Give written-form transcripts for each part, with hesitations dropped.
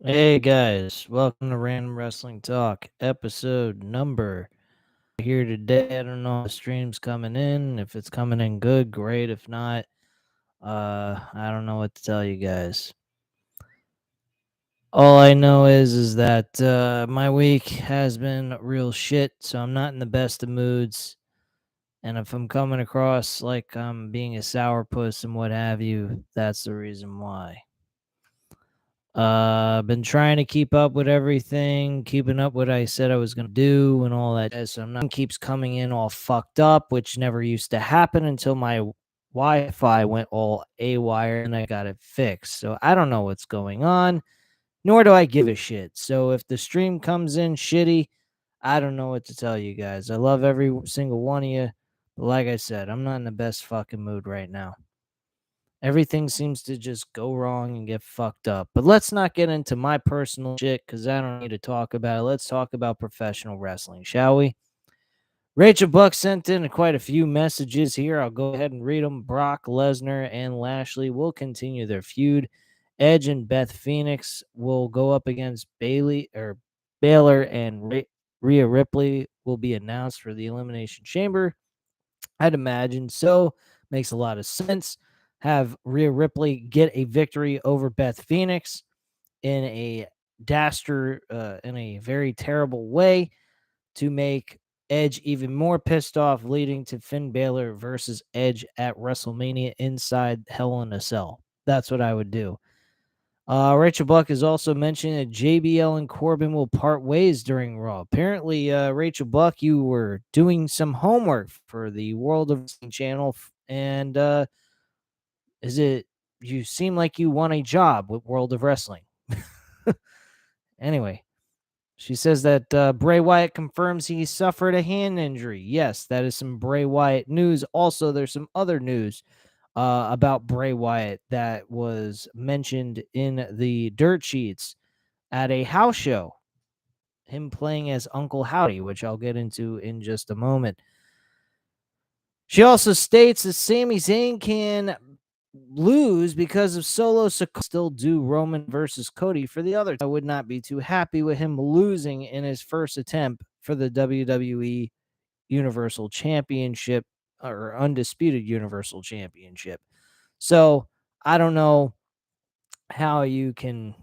Hey guys, welcome to Random Wrestling Talk, episode number here today. I don't know if the stream's coming in. If it's coming in good, great. If not, I don't know what to tell you guys. All I know is that my week has been real shit, so I'm not in the best of moods. And if I'm coming across like I'm being a sourpuss and what have you, that's the reason why. Been trying to keep up with everything, keeping up what I said I was gonna do and all that. So I'm not keeps coming in all fucked up, which never used to happen until my Wi-Fi went all AWire and I got it fixed. So I don't know what's going on, nor do I give a shit. So if the stream comes in shitty, I don't know what to tell you guys. I love every single one of you, but like I said, I'm not in the best fucking mood right now. Everything seems to just go wrong and get fucked up. But let's not get into my personal shit because I don't need to talk about it. Let's talk about professional wrestling, shall we? Rachel Buck sent in quite a few messages here. I'll go ahead and read them. Brock Lesnar and Lashley will continue their feud. Edge and Beth Phoenix will go up against Baylor and Rhea Ripley will be announced for the Elimination Chamber. I'd imagine so. Makes a lot of sense. Have Rhea Ripley get a victory over Beth Phoenix in in a very terrible way to make Edge even more pissed off, leading to Finn Balor versus Edge at WrestleMania inside Hell in a Cell. That's what I would do. Rachel Buck has also mentioned that JBL and Corbin will part ways during Raw. Apparently, Rachel Buck, you were doing some homework for the World of Wrestling channel, and is it? You seem like you want a job with World of Wrestling. Anyway, she says that Bray Wyatt confirms he suffered a hand injury. Yes, that is some Bray Wyatt news. Also, there's some other news about Bray Wyatt that was mentioned in the dirt sheets at a house show, him playing as Uncle Howdy, which I'll get into in just a moment. She also states that Sami Zayn can lose because of Solo Sikoa still do Roman versus Cody for the other. I would not be too happy with him losing in his first attempt for the WWE Universal Championship or Undisputed Universal Championship. So I don't know how you can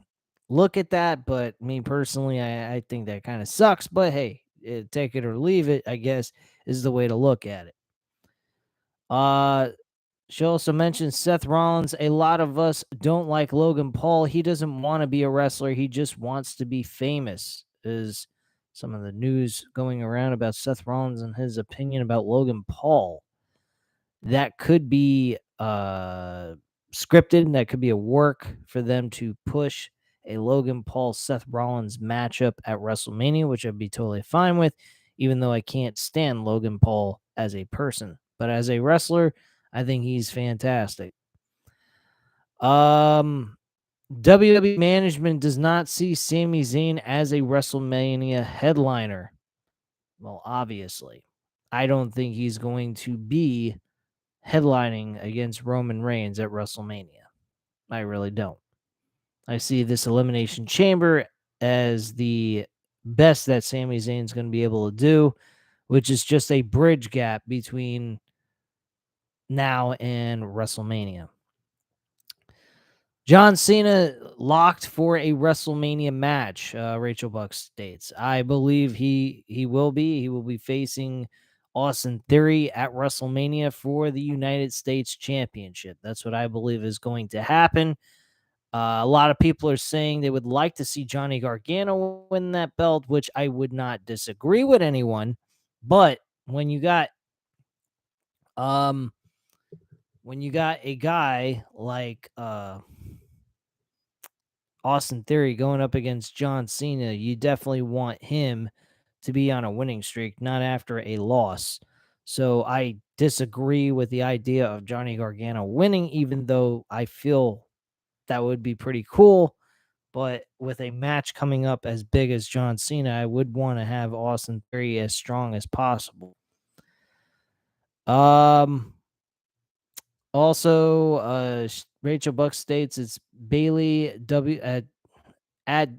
look at that, but me personally, I think that kind of sucks. But hey, take it or leave it, I guess, is the way to look at it. Uh, she also mentioned Seth Rollins. A lot of us don't like Logan Paul. He doesn't want to be a wrestler. He just wants to be famous. Is some of the news going around about Seth Rollins and his opinion about Logan Paul. That could be scripted. That could be a work for them to push a Logan Paul Seth Rollins matchup at WrestleMania, which I'd be totally fine with, even though I can't stand Logan Paul as a person. But as a wrestler, I think he's fantastic. WWE management does not see Sami Zayn as a WrestleMania headliner. Well, obviously, I don't think he's going to be headlining against Roman Reigns at WrestleMania. I really don't. I see this Elimination Chamber as the best that Sami Zayn's going to be able to do, which is just a bridge gap between now and WrestleMania. John Cena locked for a WrestleMania match, Rachel Buck states. I believe he will be. He will be facing Austin Theory at WrestleMania for the United States Championship. That's what I believe is going to happen. A lot of people are saying they would like to see Johnny Gargano win that belt, which I would not disagree with anyone. But when you got um a guy like Austin Theory going up against John Cena, you definitely want him to be on a winning streak, not after a loss. So I disagree with the idea of Johnny Gargano winning, even though I feel that would be pretty cool. But with a match coming up as big as John Cena, I would want to have Austin Theory as strong as possible. Um, Also, Rachel Buck states it's Bailey at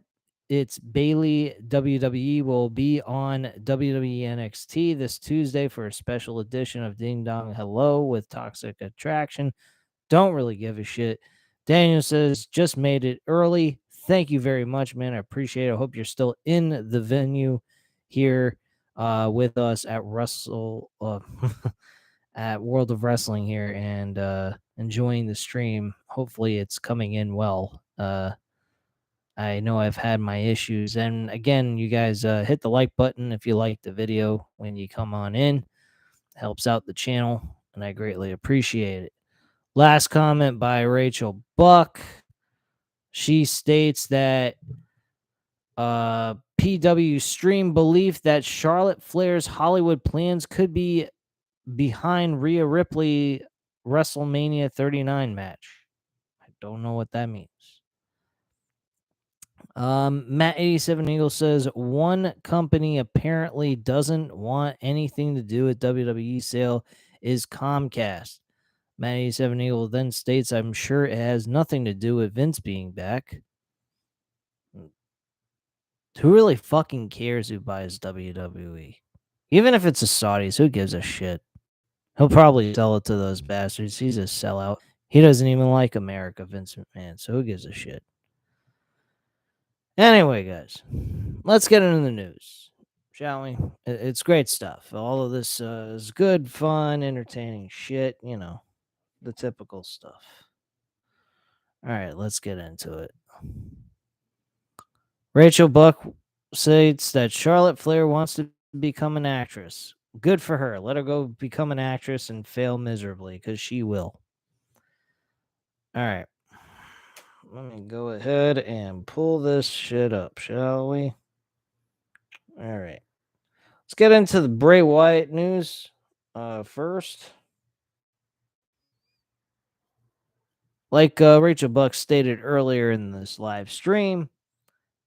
it's Bailey WWE will be on WWE NXT this Tuesday for a special edition of Ding Dong Hello with Toxic Attraction. Don't really give a shit. Daniel says, just made it early. Thank you very much, man. I appreciate it. I hope you're still in the venue here with us at at World of Wrestling here and enjoying the stream. Hopefully it's coming in well. I know I've had my issues. And again, you guys hit the like button if you like the video when you come on in. It helps out the channel, and I greatly appreciate it. Last comment by Rachel Buck. She states that PW stream belief that Charlotte Flair's Hollywood plans could be behind Rhea Ripley WrestleMania 39 match. I don't know what that means. Matt87 Eagle says one company apparently doesn't want anything to do with WWE sale is Comcast. Matt87 Eagle then states, I'm sure it has nothing to do with Vince being back. Who really fucking cares who buys WWE? Even if it's the Saudis, who gives a shit? He'll probably sell it to those bastards. He's a sellout. He doesn't even like America, Vince McMahon, so who gives a shit? Anyway, guys, let's get into the news, shall we? It's great stuff. All of this is good, fun, entertaining shit, you know, the typical stuff. All right, let's get into it. Rachel Buck states that Charlotte Flair wants to become an actress. Good for her. Let her go become an actress and fail miserably, because she will. All right. Let me go ahead and pull this shit up, shall we? All right. Let's get into the Bray Wyatt news first. Like Rachel Buck stated earlier in this live stream,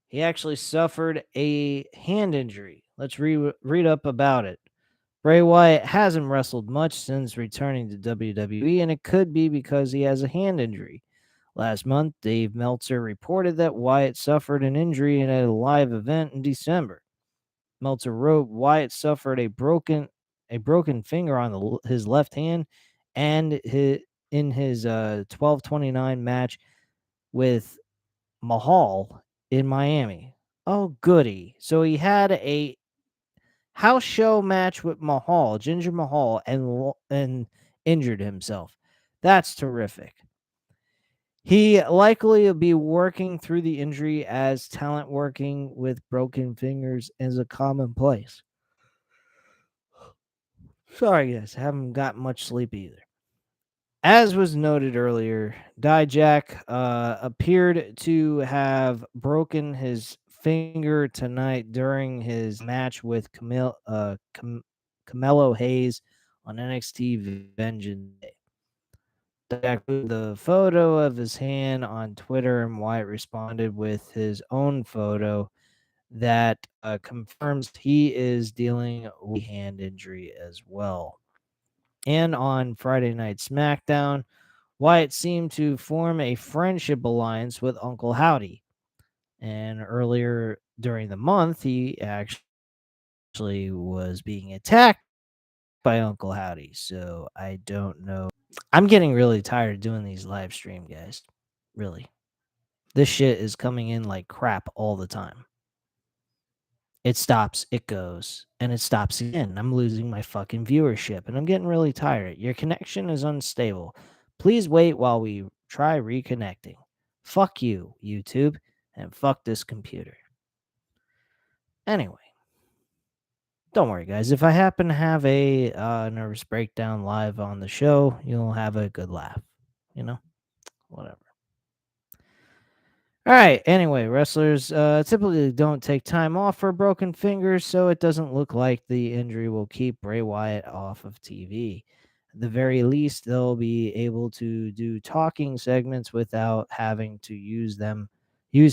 he actually suffered a hand injury. Let's read up about it. Bray Wyatt hasn't wrestled much since returning to WWE, and it could be because he has a hand injury. Last month, Dave Meltzer reported that Wyatt suffered an injury at a live event in December. Meltzer wrote Wyatt suffered a broken finger on his left hand, and in his 12/29 match with Mahal in Miami. Oh, goody! So he had a house show match with Mahal, Jinder Mahal, and injured himself. That's terrific. He likely will be working through the injury, as talent working with broken fingers is a commonplace. Sorry, guys, I haven't got much sleep either. As was noted earlier, Dijak appeared to have broken his finger tonight during his match with Camelo Hayes on NXT Vengeance Day. Dijak put the photo of his hand on Twitter, and Wyatt responded with his own photo that confirms he is dealing with a hand injury as well. And on Friday Night SmackDown, Wyatt seemed to form a friendship alliance with Uncle Howdy. And earlier during the month, he actually was being attacked by Uncle Howdy. So I don't know. I'm getting really tired of doing these live stream, guys. Really. This shit is coming in like crap all the time. It stops, it goes, and it stops again. I'm losing my fucking viewership, and I'm getting really tired. Your connection is unstable. Please wait while we try reconnecting. Fuck you, YouTube, and fuck this computer. Anyway, don't worry, guys. If I happen to have a nervous breakdown live on the show, you'll have a good laugh. You know? Whatever. All right. Anyway, wrestlers typically don't take time off for broken fingers, so it doesn't look like the injury will keep Bray Wyatt off of TV. At the very least, they'll be able to do talking segments without having to use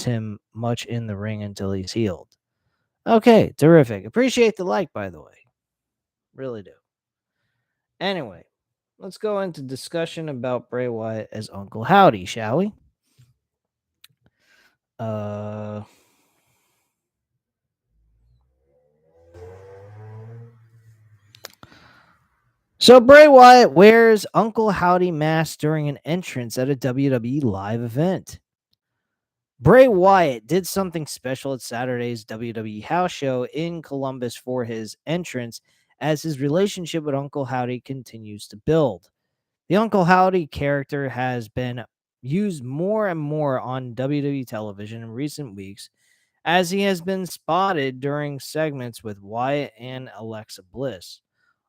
him much in the ring until he's healed. Okay, terrific. Appreciate the like, by the way. Really do. Anyway, let's go into discussion about Bray Wyatt as Uncle Howdy, shall we? Uh, so Bray Wyatt wears Uncle Howdy mask during an entrance at a WWE live event. Bray Wyatt did something special at Saturday's WWE house show in Columbus for his entrance as his relationship with Uncle Howdy continues to build. The Uncle Howdy character has been used more and more on WWE television in recent weeks as he has been spotted during segments with Wyatt and Alexa Bliss.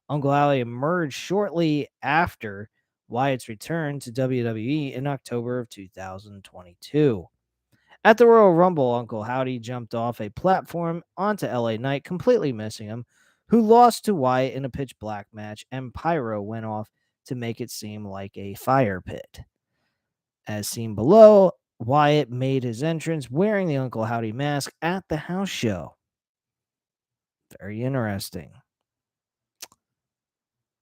Uncle Howdy emerged shortly after Wyatt's return to WWE in October of 2022. At the Royal Rumble, Uncle Howdy jumped off a platform onto LA Knight, completely missing him, who lost to Wyatt in a pitch black match, and Pyro went off to make it seem like a fire pit. As seen below, Wyatt made his entrance wearing the Uncle Howdy mask at the house show. Very interesting.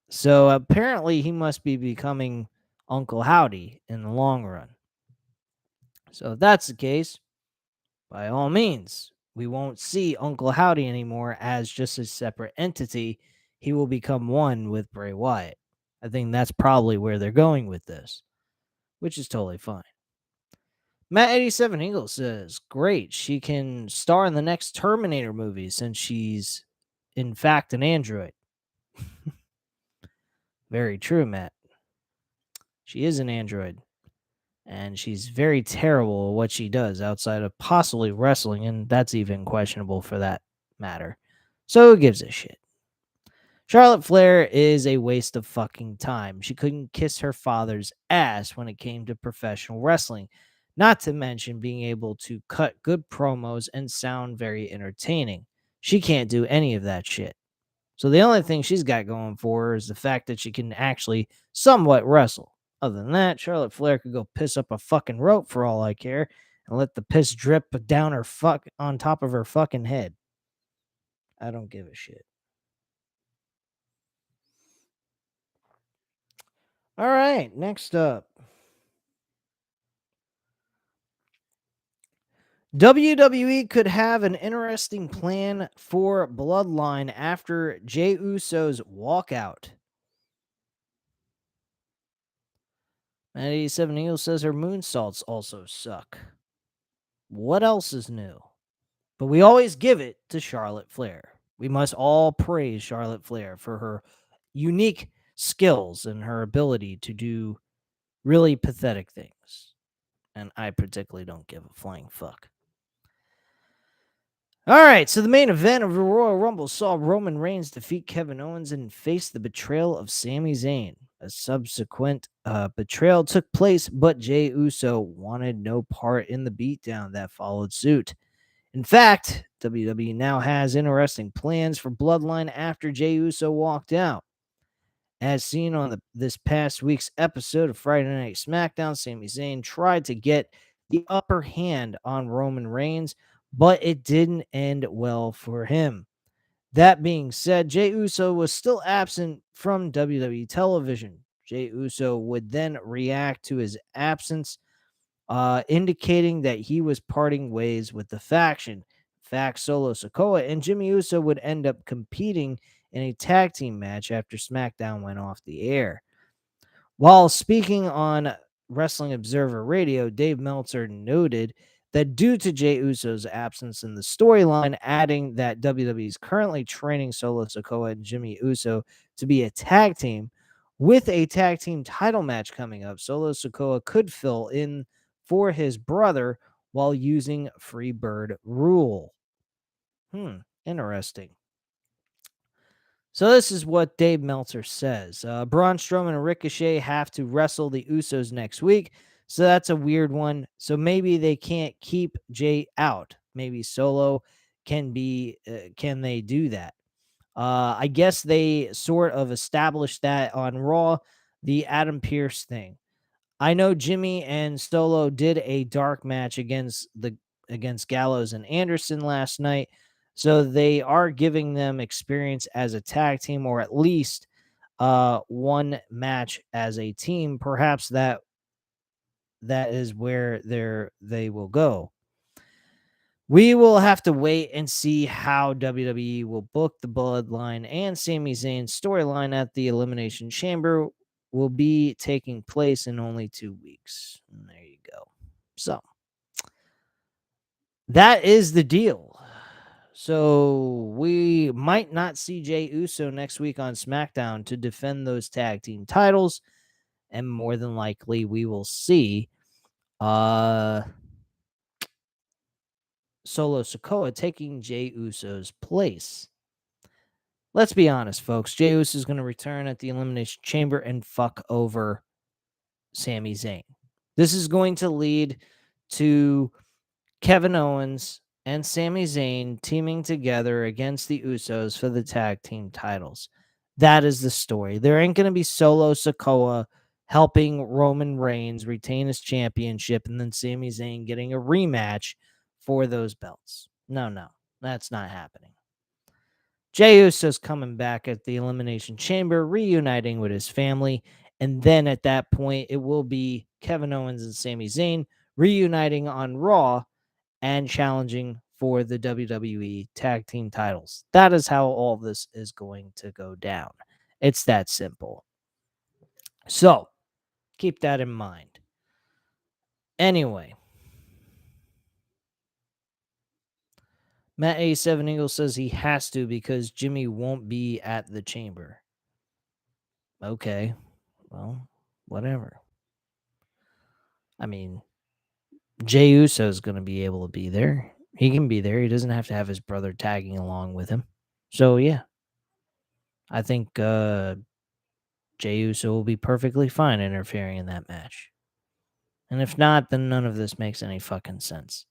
So apparently he must be becoming Uncle Howdy in the long run. So if that's the case, by all means, we won't see Uncle Howdy anymore as just a separate entity. He will become one with Bray Wyatt. I think that's probably where they're going with this, which is totally fine. Matt87 Eagle says, great, she can star in the next Terminator movie since she's, in fact, an android. Very true, Matt. She is an android, and she's very terrible at what she does outside of possibly wrestling, and that's even questionable for that matter. So who gives a shit? Charlotte Flair is a waste of fucking time. She couldn't kiss her father's ass when it came to professional wrestling, not to mention being able to cut good promos and sound very entertaining. She can't do any of that shit. So the only thing she's got going for her is the fact that she can actually somewhat wrestle. Other than that, Charlotte Flair could go piss up a fucking rope for all I care and let the piss drip down her fuck on top of her fucking head. I don't give a shit. All right, next up. WWE could have an interesting plan for Bloodline after Jey Uso's walkout. 87 Eagle says her moonsaults also suck. What else is new? But we always give it to Charlotte Flair. We must all praise Charlotte Flair for her unique skills and her ability to do really pathetic things. And I particularly don't give a flying fuck. All right, so the main event of the Royal Rumble saw Roman Reigns defeat Kevin Owens and face the betrayal of Sami Zayn. A subsequent betrayal took place, but Jey Uso wanted no part in the beatdown that followed suit. In fact, WWE now has interesting plans for Bloodline after Jey Uso walked out. As seen on this past week's episode of Friday Night SmackDown, Sami Zayn tried to get the upper hand on Roman Reigns, but it didn't end well for him. That being said, Jey Uso was still absent from WWE television. Jey Uso would then react to his absence, indicating that he was parting ways with the faction. In fact, Solo Sikoa and Jimmy Uso would end up competing in a tag team match after SmackDown went off the air. While speaking on Wrestling Observer Radio, Dave Meltzer noted that due to Jey Uso's absence in the storyline, adding that WWE is currently training Solo Sikoa and Jimmy Uso to be a tag team, with a tag team title match coming up, Solo Sikoa could fill in for his brother while using Freebird rule. Interesting. So this is what Dave Meltzer says. Braun Strowman and Ricochet have to wrestle the Usos next week. So that's a weird one. So maybe they can't keep Jay out. Maybe Solo can they do that? I guess they sort of established that on Raw, the Adam Pearce thing. I know Jimmy and Solo did a dark match against Gallows and Anderson last night. So they are giving them experience as a tag team, or at least one match as a team. Perhaps that is where they will go. We will have to wait and see how WWE will book the Bloodline and Sami Zayn's storyline at the Elimination Chamber will be taking place in only 2 weeks. And there you go. So, that is the deal. So, we might not see Jey Uso next week on SmackDown to defend those tag team titles, and more than likely we will see Solo Sikoa taking Jey Uso's place. Let's be honest, folks. Jey Uso is going to return at the Elimination Chamber and fuck over Sami Zayn. This is going to lead to Kevin Owens and Sami Zayn teaming together against the Usos for the tag team titles. That is the story. There ain't going to be Solo Sikoa helping Roman Reigns retain his championship and then Sami Zayn getting a rematch for those belts. No, that's not happening. Jey Uso's coming back at the Elimination Chamber, reuniting with his family. And then at that point, it will be Kevin Owens and Sami Zayn reuniting on Raw and challenging for the WWE tag team titles. That is how all this is going to go down. It's that simple. So keep that in mind. Anyway, Matt A7 Eagle says he has to because Jimmy won't be at the chamber. Okay, well, whatever. I mean, Jey Uso is going to be able to be there. He can be there. He doesn't have to have his brother tagging along with him. So, yeah, I think Jey Uso will be perfectly fine interfering in that match. And if not, then none of this makes any fucking sense.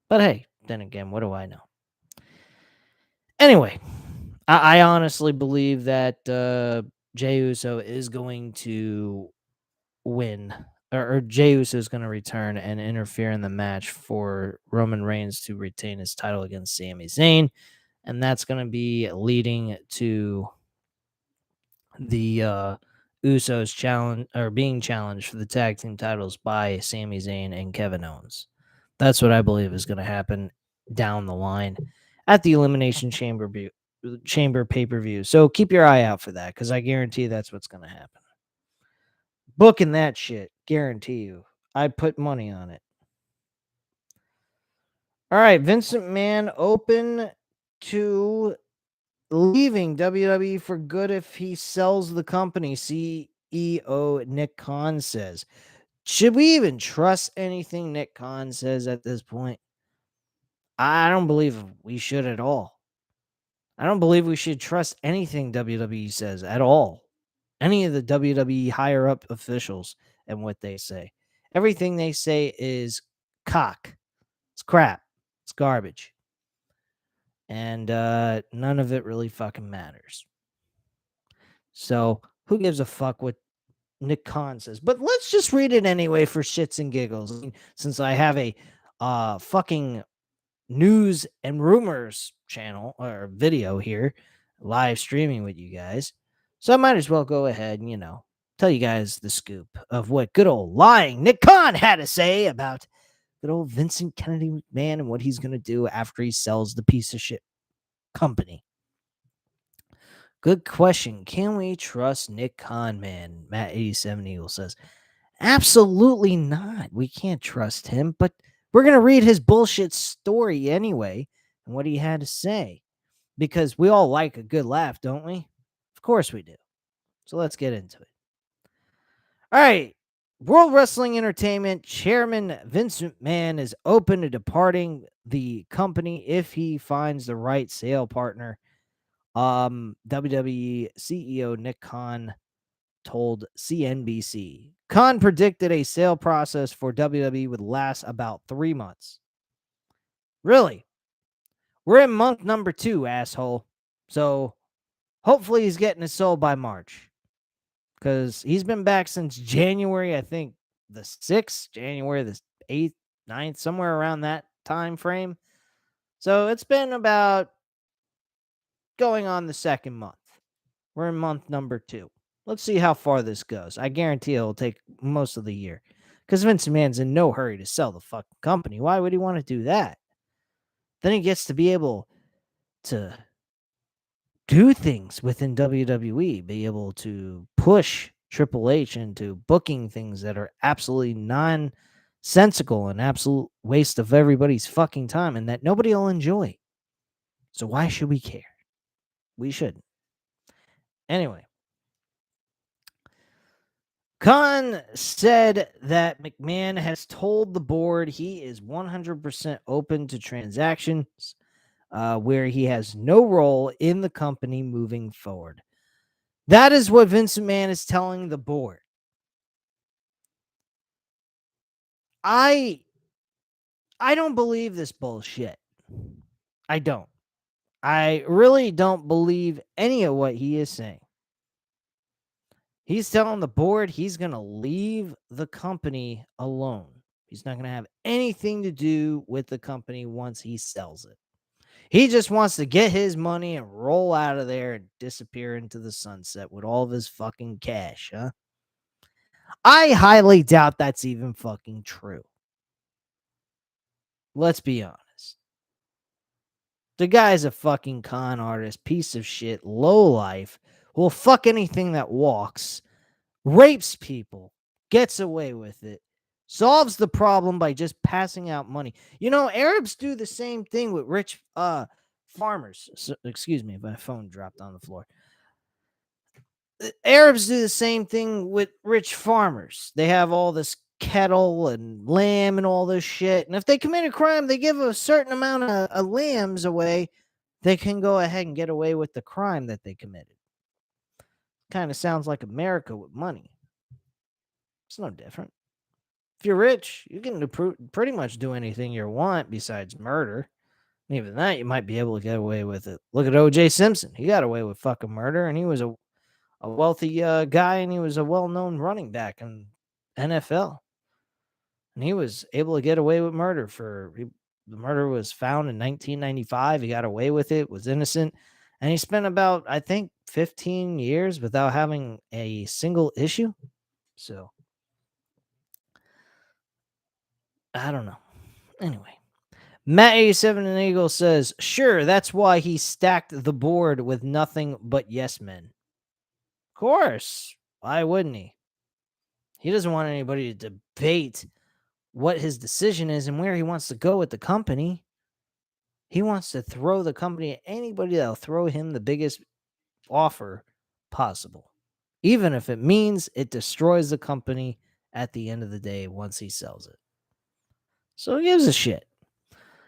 But hey, then again, what do I know? Anyway, I honestly believe that Jey Uso is going to win, or Jey Uso is going to return and interfere in the match for Roman Reigns to retain his title against Sami Zayn. And that's going to be leading to the Usos challenge or being challenged for the tag team titles by Sami Zayn and Kevin Owens. That's what I believe is going to happen down the line at the Elimination Chamber pay-per-view. So keep your eye out for that because I guarantee that's what's going to happen. Booking that shit, guarantee you. I'd put money on it. All right, Vincent Mann open to leaving WWE for good if he sells the company, CEO Nick Khan says. Should we even trust anything Nick Khan says at this point? I don't believe we should at all. I don't believe we should trust anything WWE says at all. Any of the WWE higher up officials and what they say. Everything they say is cock. It's crap. It's garbage. And none of it really fucking matters. So who gives a fuck what Nick Khan says? But let's just read it anyway for shits and giggles. I mean, since I have a fucking news and rumors channel or video here, live streaming with you guys. So I might as well go ahead and, tell you guys the scoop of what good old lying Nick Khan had to say about good old Vincent Kennedy McMahon and what he's going to do after he sells the piece of shit company. Good question. Can we trust Nick Khan, man? Matt 87 Eagle says, absolutely not. We can't trust him, but we're going to read his bullshit story anyway and what he had to say because we all like a good laugh, don't we? Of course we do. So let's get into it. All right. World Wrestling Entertainment chairman Vince McMahon is open to departing the company if he finds the right sale partner. WWE CEO Nick Khan told CNBC. Khan predicted a sale process for WWE would last about 3 months. Really? We're in month number 2, asshole. So hopefully he's getting it sold by March. Because he's been back since January, I think the 6th, January the 8th, 9th, somewhere around that time frame. So it's been about going on the 2nd month. We're in month number 2. Let's see how far this goes. I guarantee it'll take most of the year. Because Vince McMahon's in no hurry to sell the fucking company. Why would he want to do that? Then he gets to be able to do things within WWE, be able to push Triple H into booking things that are absolutely nonsensical and absolute waste of everybody's fucking time and that nobody will enjoy. So why should we care? We shouldn't. Anyway, Khan said that McMahon has told the board he is 100% open to transactions where he has no role in the company moving forward. That is what Vince McMahon is telling the board. I don't believe this bullshit. I don't. I really don't believe any of what he is saying. He's telling the board he's going to leave the company alone. He's not going to have anything to do with the company once he sells it. He just wants to get his money and roll out of there and disappear into the sunset with all of his fucking cash, huh? I highly doubt that's even fucking true. Let's be honest. The guy's a fucking con artist, piece of shit, lowlife, will fuck anything that walks, rapes people, gets away with it, solves the problem by just passing out money. You know, Arabs do the same thing with rich farmers. So, excuse me, my phone dropped on the floor. Arabs do the same thing with rich farmers. They have all this cattle and lamb and all this shit. And if they commit a crime, they give a certain amount of lambs away. They can go ahead and get away with the crime that they committed. Kind of sounds like America with money. It's no different. If you're rich, you can pretty much do anything you want besides murder. And even that, you might be able to get away with it. Look at O.J. Simpson. He got away with fucking murder, and he was a wealthy guy, and he was a well-known running back in NFL. And he was able to get away with murder the murder was found in 1995. He got away with it, was innocent, and he spent about, I think, 15 years without having a single issue. So, I don't know. Anyway, Matt87 and Eagle says, sure, that's why he stacked the board with nothing but yes men. Of course. Why wouldn't he? He doesn't want anybody to debate what his decision is and where he wants to go with the company. He wants to throw the company at anybody that'll throw him the biggest offer possible, even if it means it destroys the company at the end of the day once he sells it. So he gives a shit.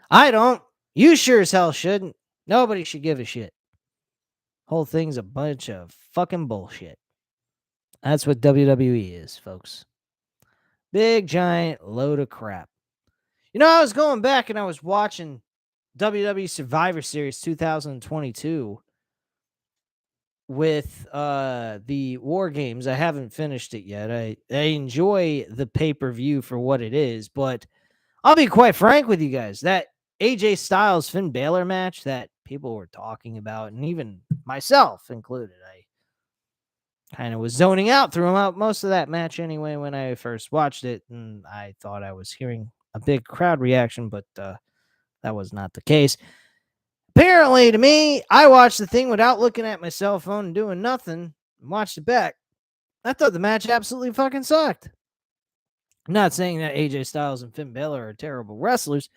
I don't. You sure as hell shouldn't. Nobody should give a shit. Whole thing's a bunch of fucking bullshit. That's what WWE is, folks. Big, giant load of crap. You know, I was going back and I was watching WWE Survivor Series 2022 with the War Games. I haven't finished it yet. I enjoy the pay-per-view for what it is, but I'll be quite frank with you guys. That AJ Styles Finn Balor match that people were talking about, and even myself included, I kind of was zoning out throughout most of that match anyway when I first watched it, and I thought I was hearing a big crowd reaction, but that was not the case. Apparently, to me, I watched the thing without looking at my cell phone and doing nothing, and watched it back. I thought the match absolutely fucking sucked. I'm not saying that AJ Styles and Finn Balor are terrible wrestlers,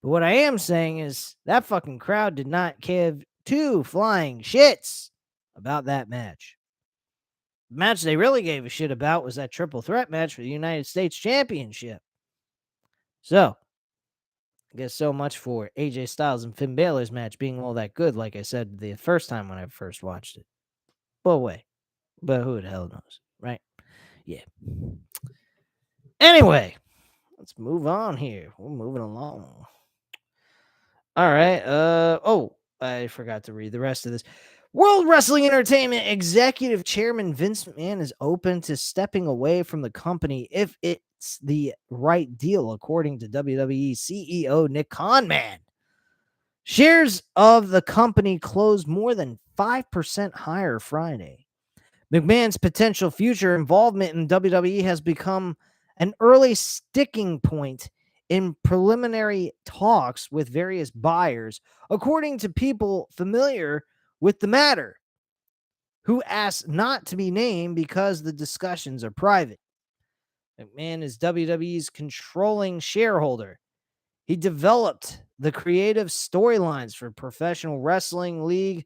but what I am saying is that fucking crowd did not give two flying shits about that match. The match they really gave a shit about was that triple threat match for the United States Championship. So, I guess so much for AJ Styles and Finn Balor's match being all that good, like I said the first time when I first watched it. But wait, but who the hell knows, right? Yeah. Anyway, let's move on here. We're moving along. All right. I forgot to read the rest of this. World Wrestling Entertainment Executive Chairman Vince McMahon is open to stepping away from the company if it's the right deal, according to WWE CEO Nick Khanman. Shares of the company closed more than 5% higher Friday. McMahon's potential future involvement in WWE has become an early sticking point in preliminary talks with various buyers, according to people familiar with the matter, who asked not to be named because the discussions are private. McMahon is WWE's controlling shareholder. He developed the creative storylines for Professional Wrestling League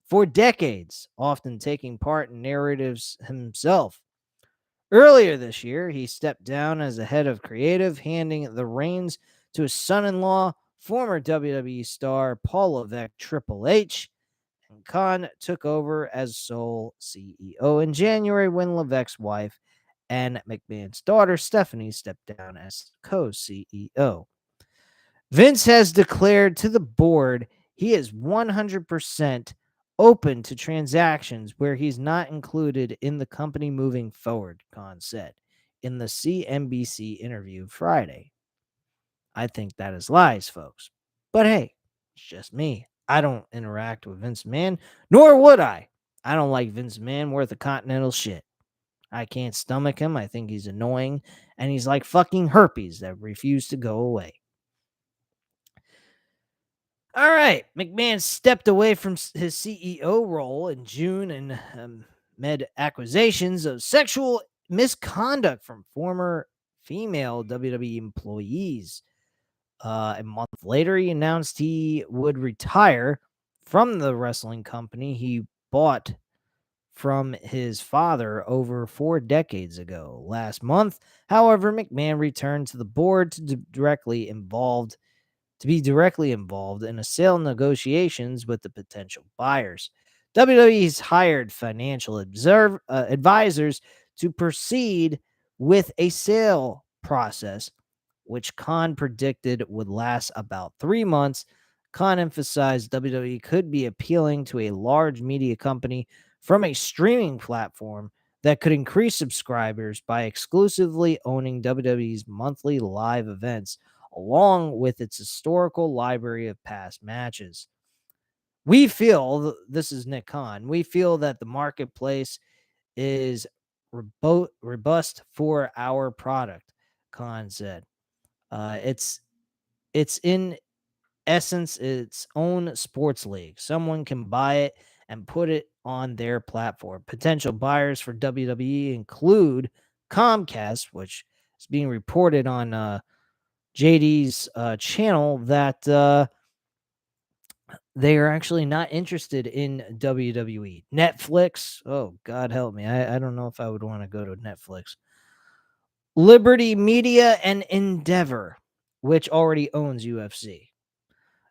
for decades, often taking part in narratives himself. Earlier this year, he stepped down as the head of creative, handing the reins to his son-in-law, former WWE star Paul Levesque Triple H, and Khan took over as sole CEO in January when Levesque's wife and McMahon's daughter Stephanie stepped down as co-CEO. Vince has declared to the board he is 100% open to transactions where he's not included in the company moving forward, Khan said in the CNBC interview Friday. I think that is lies, folks. But hey, it's just me. I don't interact with Vince McMahon, nor would I. I don't like Vince McMahon worth a continental shit. I can't stomach him. I think he's annoying, and he's like fucking herpes that refuse to go away. All right. McMahon stepped away from his CEO role in June and made accusations of sexual misconduct from former female WWE employees. A month later, he announced he would retire from the wrestling company he bought from his father over 4 decades ago. Last month, however, McMahon returned to the board to be directly involved in a sale negotiations with the potential buyers. WWE's hired financial advisors to proceed with a sale process, which Khan predicted would last about 3 months. Khan emphasized WWE could be appealing to a large media company from a streaming platform that could increase subscribers by exclusively owning WWE's monthly live events along with its historical library of past matches. We feel, this is Nick Khan, we feel that the marketplace is robust for our product, Khan said. It's in essence its own sports league. Someone can buy it and put it on their platform. Potential buyers for WWE include Comcast, which is being reported on JD's channel that they are actually not interested in WWE. Netflix, oh, God help me. I don't know if I would want to go to Netflix. Liberty Media and Endeavor, which already owns UFC.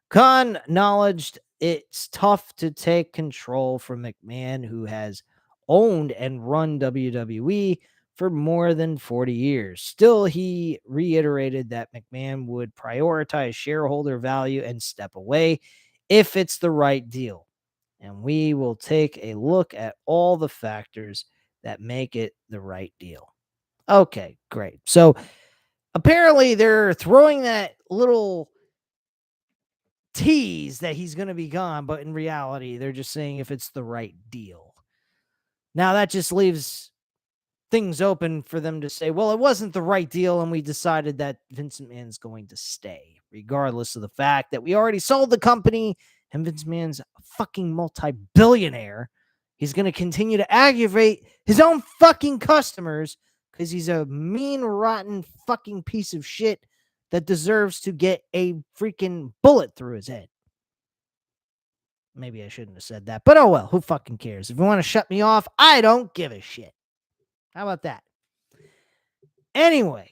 Khan acknowledged it's tough to take control from McMahon, who has owned and run WWE for more than 40 years. Still, he reiterated that McMahon would prioritize shareholder value and step away if it's the right deal. And we will take a look at all the factors that make it the right deal. Okay, great. So apparently they're throwing that little tease that he's going to be gone, but in reality, they're just saying if it's the right deal. Now, that just leaves things open for them to say, well, it wasn't the right deal, and we decided that Vince McMahon's going to stay, regardless of the fact that we already sold the company, and Vince McMahon's a fucking multi-billionaire. He's going to continue to aggravate his own fucking customers because he's a mean, rotten fucking piece of shit that deserves to get a freaking bullet through his head. Maybe I shouldn't have said that, but oh well, who fucking cares? If you want to shut me off, I don't give a shit. How about that? Anyway,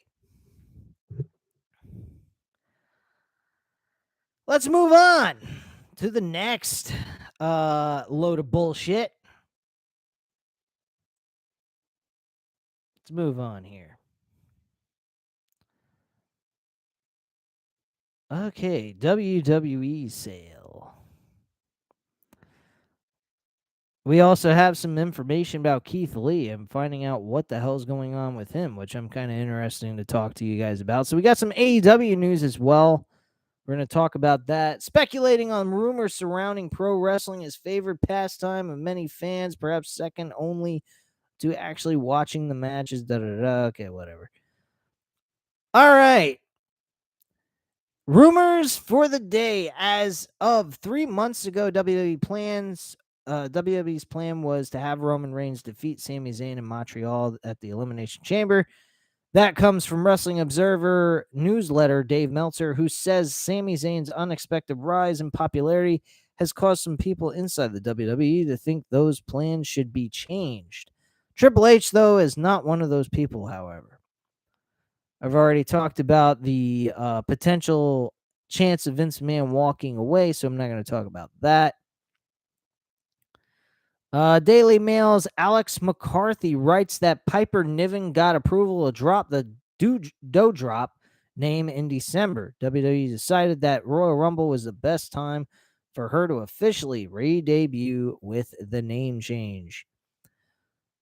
let's move on to the next load of bullshit. Let's move on here. Okay, WWE sale. We also have some information about Keith Lee and finding out what the hell's going on with him, which I'm kind of interested to talk to you guys about. So we got some AEW news as well. We're going to talk about that. Speculating on rumors surrounding pro wrestling as favorite pastime of many fans, perhaps second only to actually watching the matches. Okay, whatever. All right. Rumors for the day. As of 3 months ago, WWE's plan was to have Roman Reigns defeat Sami Zayn in Montreal at the Elimination Chamber. That comes from Wrestling Observer newsletter Dave Meltzer, who says Sami Zayn's unexpected rise in popularity has caused some people inside the WWE to think those plans should be changed. Triple H, though, is not one of those people, however. I've already talked about the potential chance of Vince McMahon walking away, so I'm not going to talk about that. Daily Mail's Alex McCarthy writes that Piper Niven got approval to drop the Doudrop name in December. WWE decided that Royal Rumble was the best time for her to officially re-debut with the name change.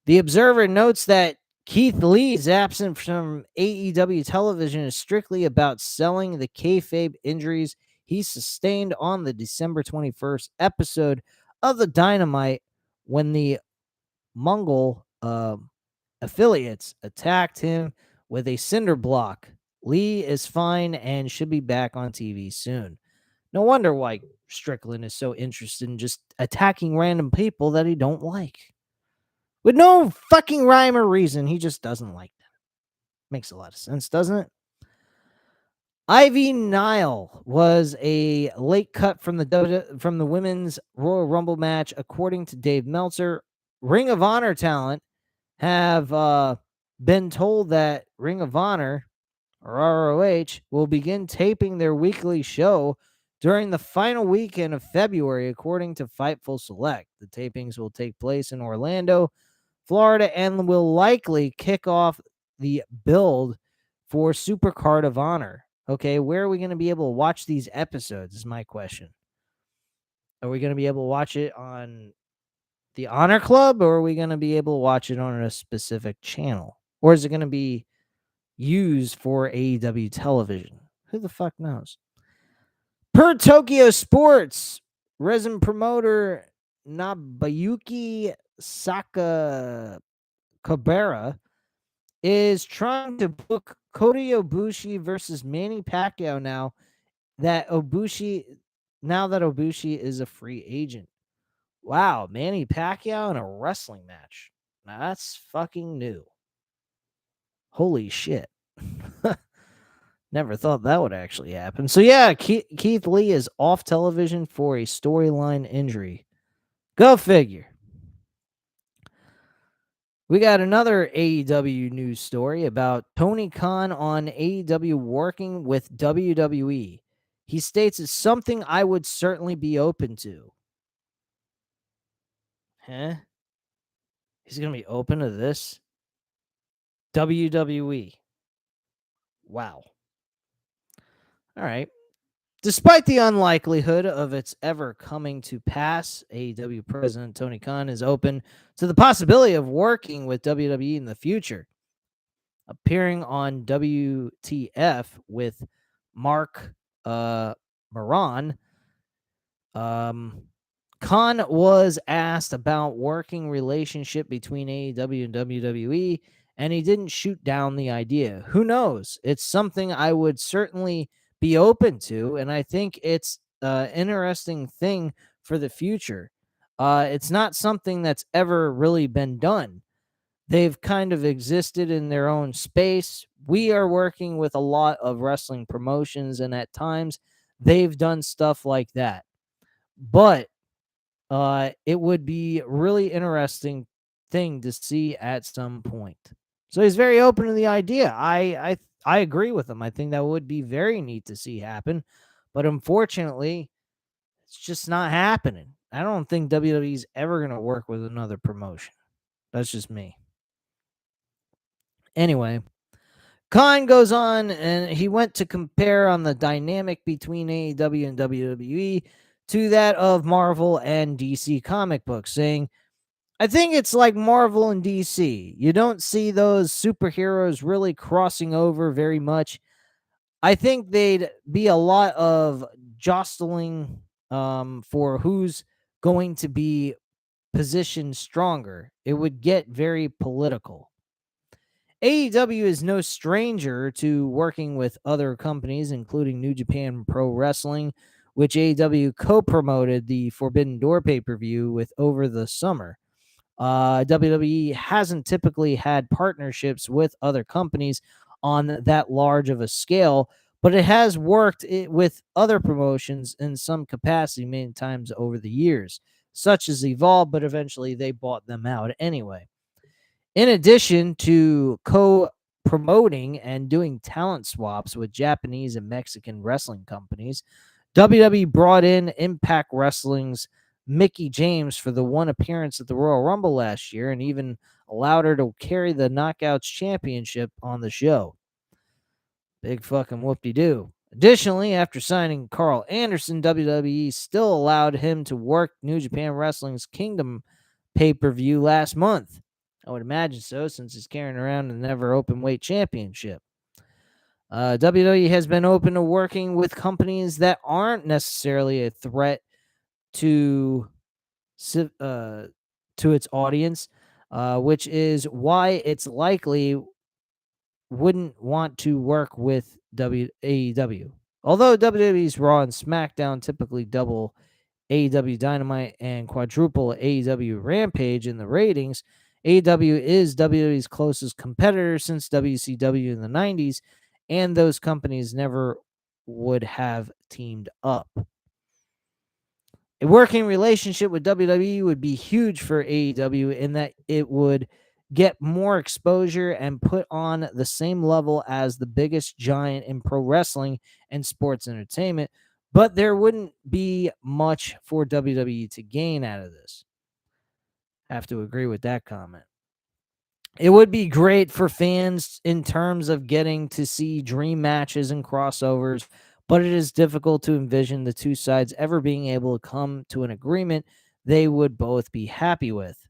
The Observer notes that Keith Lee's absence from AEW television is strictly about selling the kayfabe injuries he sustained on the December 21st episode of the Dynamite when the Mongol affiliates attacked him with a cinder block. Lee is fine and should be back on TV soon. No wonder why Strickland is so interested in just attacking random people that he don't like. With no fucking rhyme or reason, he just doesn't like them. Makes a lot of sense, doesn't it? Ivy Nile was a late cut from the women's Royal Rumble match, according to Dave Meltzer. Ring of Honor talent have been told that Ring of Honor, or ROH, will begin taping their weekly show during the final weekend of February, according to Fightful Select. The tapings will take place in Orlando, Florida, and will likely kick off the build for Supercard of Honor. Okay, where are we going to be able to watch these episodes is my question. Are we going to be able to watch it on the Honor Club, or are we going to be able to watch it on a specific channel? Or is it going to be used for AEW television? Who the fuck knows? Per Tokyo Sports, resin promoter Nabayuki Sakakibara is trying to book Kota Ibushi versus Manny Pacquiao now that Ibushi is a free agent. Wow, Manny Pacquiao in a wrestling match. Now that's fucking new. Holy shit. Never thought that would actually happen. So yeah, Keith Lee is off television for a storyline injury. Go figure. We got another AEW news story about Tony Khan on AEW working with WWE. He states it's something I would certainly be open to. Huh? He's going to be open to this? WWE. Wow. All right. Despite the unlikelihood of its ever coming to pass, AEW President Tony Khan is open to the possibility of working with WWE in the future. Appearing on WTF with Mark Maron, Khan was asked about working relationship between AEW and WWE, and he didn't shoot down the idea. Who knows? It's something I would certainly be open to, and I think it's an interesting thing for the future. It's not something that's ever really been done. They've kind of existed in their own space. We are working with a lot of wrestling promotions, and at times they've done stuff like that. But it would be really interesting thing to see at some point. So he's very open to the idea. I agree with him. I think that would be very neat to see happen, but unfortunately, it's just not happening. I don't think WWE's ever going to work with another promotion. That's just me. Anyway, Khan goes on and he went to compare on the dynamic between AEW and WWE to that of Marvel and DC comic books, saying, I think it's like Marvel and DC. You don't see those superheroes really crossing over very much. I think they'd be a lot of jostling for who's going to be positioned stronger. It would get very political. AEW is no stranger to working with other companies, including New Japan Pro Wrestling, which AEW co-promoted the Forbidden Door pay-per-view with over the summer. WWE hasn't typically had partnerships with other companies on that large of a scale, but it has worked with other promotions in some capacity many times over the years, such as Evolve, but eventually they bought them out anyway. In addition to co-promoting and doing talent swaps with Japanese and Mexican wrestling companies, WWE brought in Impact Wrestling's Mickie James for the one appearance at the Royal Rumble last year and even allowed her to carry the Knockouts Championship on the show. Big fucking whoop-de-doo. Additionally, after signing Carl Anderson, WWE still allowed him to work New Japan Wrestling's Kingdom pay-per-view last month. I would imagine so, since he's carrying around the never open weight championship. WWE has been open to working with companies that aren't necessarily a threat to its audience, which is why it's likely wouldn't want to work with AEW. Although WWE's Raw and SmackDown typically double AEW Dynamite and quadruple AEW Rampage in the ratings, AEW is WWE's closest competitor since WCW in the 90s, and those companies never would have teamed up. A working relationship with WWE would be huge for AEW in that it would get more exposure and put on the same level as the biggest giant in pro wrestling and sports entertainment, but there wouldn't be much for WWE to gain out of this. Have to agree with that comment. It would be great for fans in terms of getting to see dream matches and crossovers, but it is difficult to envision the two sides ever being able to come to an agreement they would both be happy with.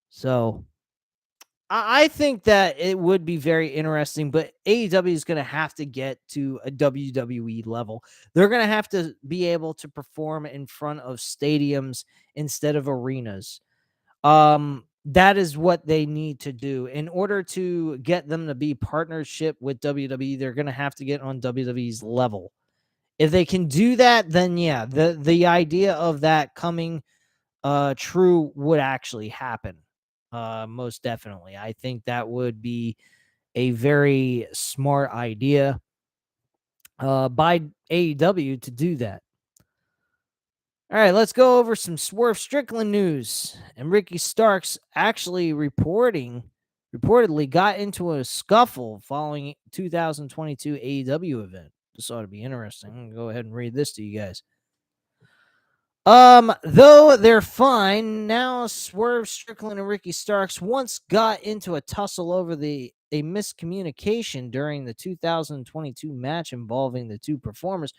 So I think that it would be very interesting, but AEW is going to have to get to a WWE level. They're going to have to be able to perform in front of stadiums instead of arenas. That is what they need to do. In order to get them to be partnership with WWE, they're going to have to get on WWE's level. If they can do that, then yeah, the idea of that coming true would actually happen. Most definitely. I think that would be a very smart idea by AEW to do that. All right, let's go over some Swerve Strickland news. And Ricky Starks actually reportedly got into a scuffle following 2022 AEW event. This ought to be interesting. I'm gonna go ahead and read this to you guys. Though they're fine now, Swerve Strickland and Ricky Starks once got into a tussle over a miscommunication during the 2022 match involving the two performers.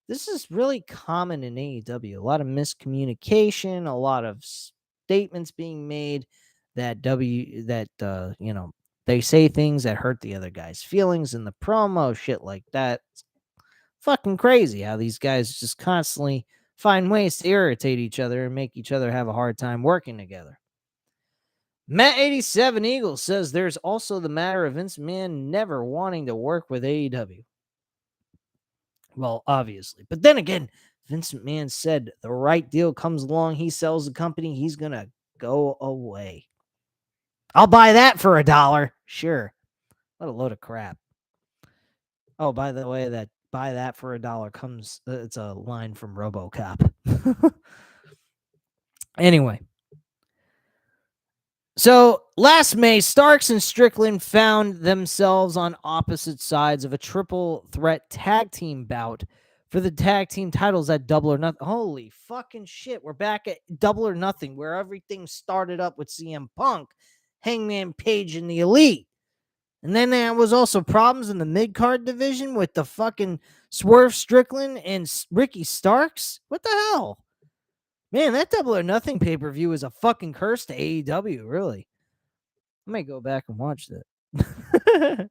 This is really common in AEW. A lot of miscommunication, a lot of statements being made that they say things that hurt the other guy's feelings in the promo, shit like that. It's fucking crazy how these guys just constantly find ways to irritate each other and make each other have a hard time working together. Matt87 Eagle says there's also the matter of Vince McMahon never wanting to work with AEW. Well, obviously. But then again, Vince McMahon said the right deal comes along, he sells the company, he's going to go away. I'll buy that for $1. Sure. What a load of crap. Oh, by the way, that buy that for $1 comes, it's a line from RoboCop. Anyway. So last May, Starks and Strickland found themselves on opposite sides of a triple threat tag team bout for the tag team titles at Double or Nothing. Holy fucking shit. We're back at Double or Nothing, where everything started up with CM Punk, Hangman Page, and the Elite. And then there was also problems in the mid-card division with the fucking Swerve Strickland and Ricky Starks. What the hell? Man, that Double or Nothing pay-per-view is a fucking curse to AEW, really. I might go back and watch that.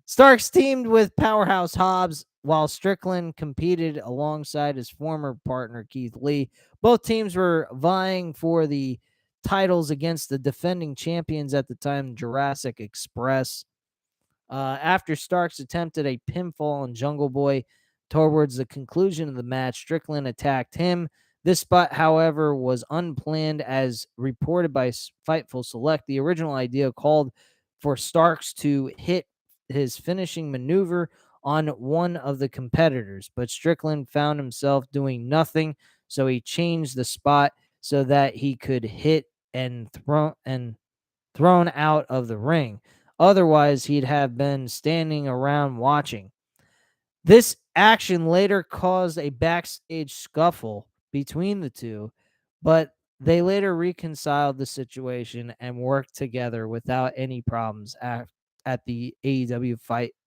Starks teamed with Powerhouse Hobbs while Strickland competed alongside his former partner, Keith Lee. Both teams were vying for the titles against the defending champions at the time, Jurassic Express. After Starks attempted a pinfall on Jungle Boy towards the conclusion of the match, Strickland attacked him. This spot, however, was unplanned as reported by Fightful Select. The original idea called for Starks to hit his finishing maneuver on one of the competitors, but Strickland found himself doing nothing, so he changed the spot so that he could hit and thrown out of the ring. Otherwise, he'd have been standing around watching. This action later caused a backstage scuffle between the two, but they later reconciled the situation and worked together without any problems at the AEW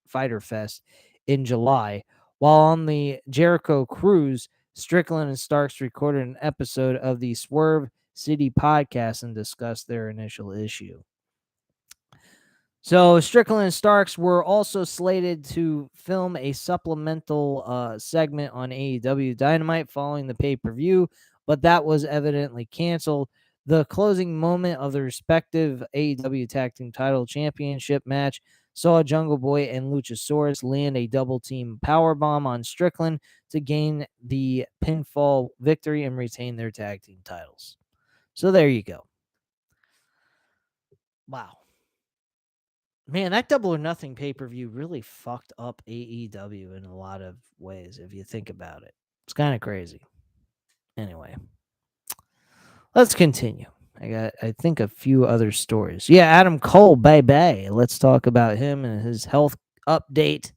Fighter Fest in July. While on the Jericho Cruise, Strickland and Starks recorded an episode of the Swerve City podcast and discussed their initial issue. So Strickland and Starks were also slated to film a supplemental segment on AEW Dynamite following the pay-per-view, but that was evidently canceled. The closing moment of the respective AEW Tag Team Title Championship match saw Jungle Boy and Luchasaurus land a double-team powerbomb on Strickland to gain the pinfall victory and retain their tag team titles. So there you go. Wow. Man, that Double or Nothing pay-per-view really fucked up AEW in a lot of ways, if you think about it. It's kind of crazy. Anyway, let's continue. I think, a few other stories. Yeah, Adam Cole, baby. Let's talk about him and his health update.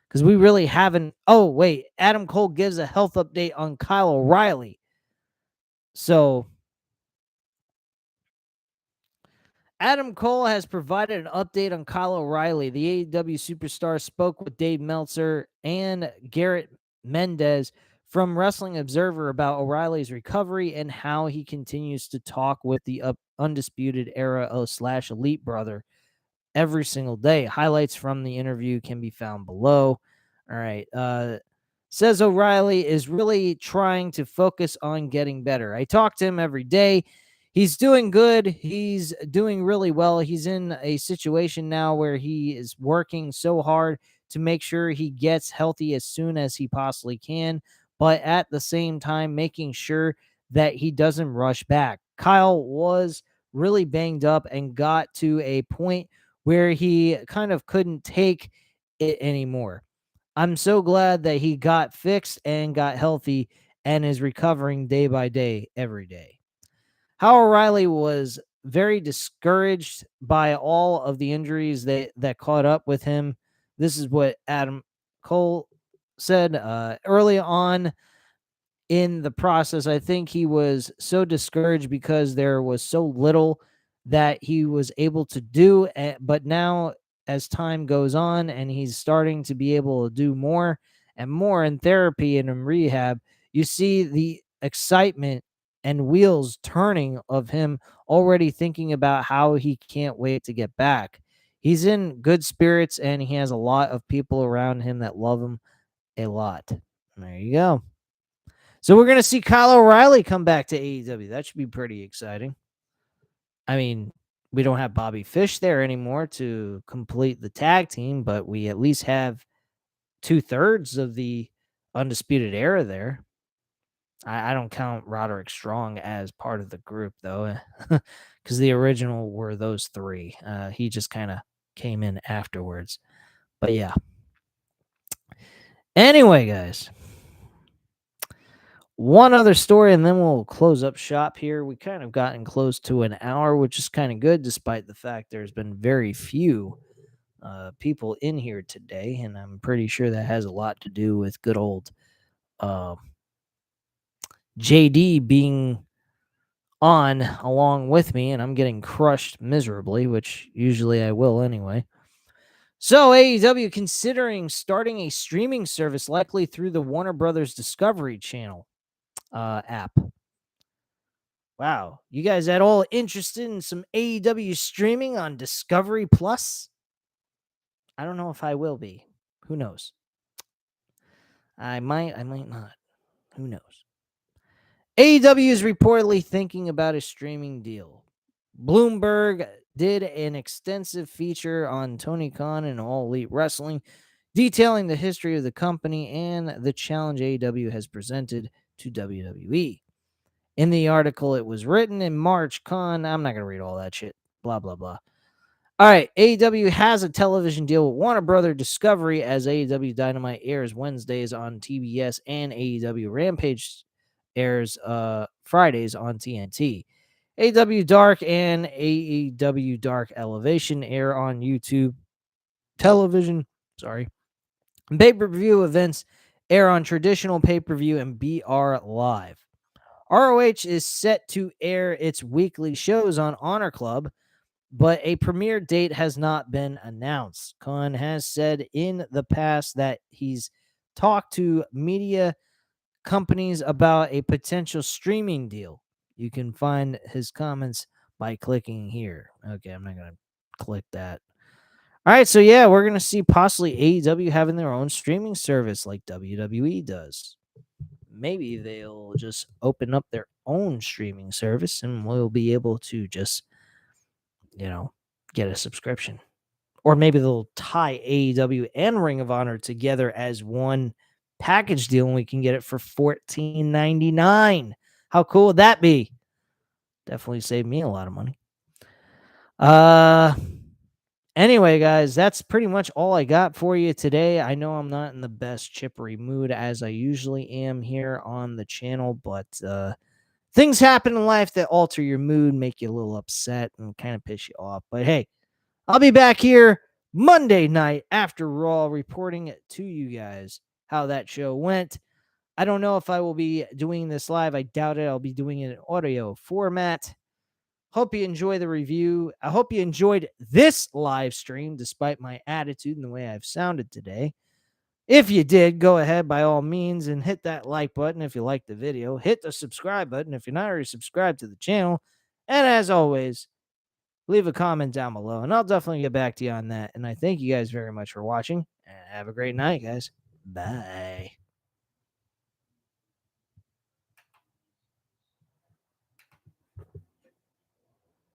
Because we really haven't... Oh, wait. Adam Cole gives a health update on Kyle O'Reilly. So... Adam Cole has provided an update on Kyle O'Reilly. The AEW superstar spoke with Dave Meltzer and Garrett Mendez from Wrestling Observer about O'Reilly's recovery and how he continues to talk with the Undisputed Era / Elite brother every single day. Highlights from the interview can be found below. All right. Says O'Reilly is really trying to focus on getting better. I talk to him every day. He's doing good. He's doing really well. He's in a situation now where he is working so hard to make sure he gets healthy as soon as he possibly can, but at the same time, making sure that he doesn't rush back. Kyle was really banged up and got to a point where he kind of couldn't take it anymore. I'm so glad that he got fixed and got healthy and is recovering day by day, every day. How O'Reilly was very discouraged by all of the injuries that caught up with him. This is what Adam Cole said early on in the process. I think he was so discouraged because there was so little that he was able to do. But now, as time goes on and he's starting to be able to do more and more in therapy and in rehab, you see the excitement and wheels turning of him already thinking about how he can't wait to get back. He's in good spirits and he has a lot of people around him that love him a lot. There you go. So we're going to see Kyle O'Reilly come back to AEW. That should be pretty exciting. I mean, we don't have Bobby Fish there anymore to complete the tag team, but we at least have 2/3 of the Undisputed Era there. I don't count Roderick Strong as part of the group, though, because the original were those three. He just kind of came in afterwards. But yeah. Anyway, guys. One other story, and then we'll close up shop here. We kind of gotten close to an hour, which is kind of good, despite the fact there's been very few people in here today, and I'm pretty sure that has a lot to do with good old JD being on along with me, and I'm getting crushed miserably, which usually I will anyway. So AEW considering starting a streaming service, likely through the Warner Brothers Discovery Channel app. Wow. You guys at all interested in some AEW streaming on Discovery Plus? I don't know if I will be. Who knows? I might not. Who knows? AEW is reportedly thinking about a streaming deal. Bloomberg did an extensive feature on Tony Khan and All Elite Wrestling, detailing the history of the company and the challenge AEW has presented to WWE. In the article, it was written in March. Khan, I'm not going to read all that shit. Blah, blah, blah. All right, AEW has a television deal with Warner Brother Discovery as AEW Dynamite airs Wednesdays on TBS and AEW Rampage airs Fridays on TNT. AEW Dark and AEW Dark Elevation air on YouTube television. Sorry. Pay-per-view events air on traditional pay-per-view and BR Live. ROH is set to air its weekly shows on Honor Club, but a premiere date has not been announced. Khan has said in the past that he's talked to media companies about a potential streaming deal. You can find his comments by clicking here. Okay, I'm not going to click that. All right, so yeah, we're going to see possibly AEW having their own streaming service like WWE does. Maybe they'll just open up their own streaming service and we'll be able to just, get a subscription. Or maybe they'll tie AEW and Ring of Honor together as one package deal and we can get it for $14.99. How cool would that be? Definitely save me a lot of money. Anyway, guys, that's pretty much all I got for you today. I know I'm not in the best chippery mood as I usually am here on the channel, but things happen in life that alter your mood, make you a little upset, and kind of piss you off. But hey, I'll be back here Monday night after Raw reporting to you guys how that show went. I don't know if I will be doing this live. I doubt it. I'll be doing it in audio format. Hope you enjoy the review. I hope you enjoyed this live stream despite my attitude and the way I've sounded today. If you did, go ahead by all means and hit that like button if you liked the video. Hit the subscribe button if you're not already subscribed to the channel. And as always, leave a comment down below and I'll definitely get back to you on that. And I thank you guys very much for watching. And have a great night, guys. Bye.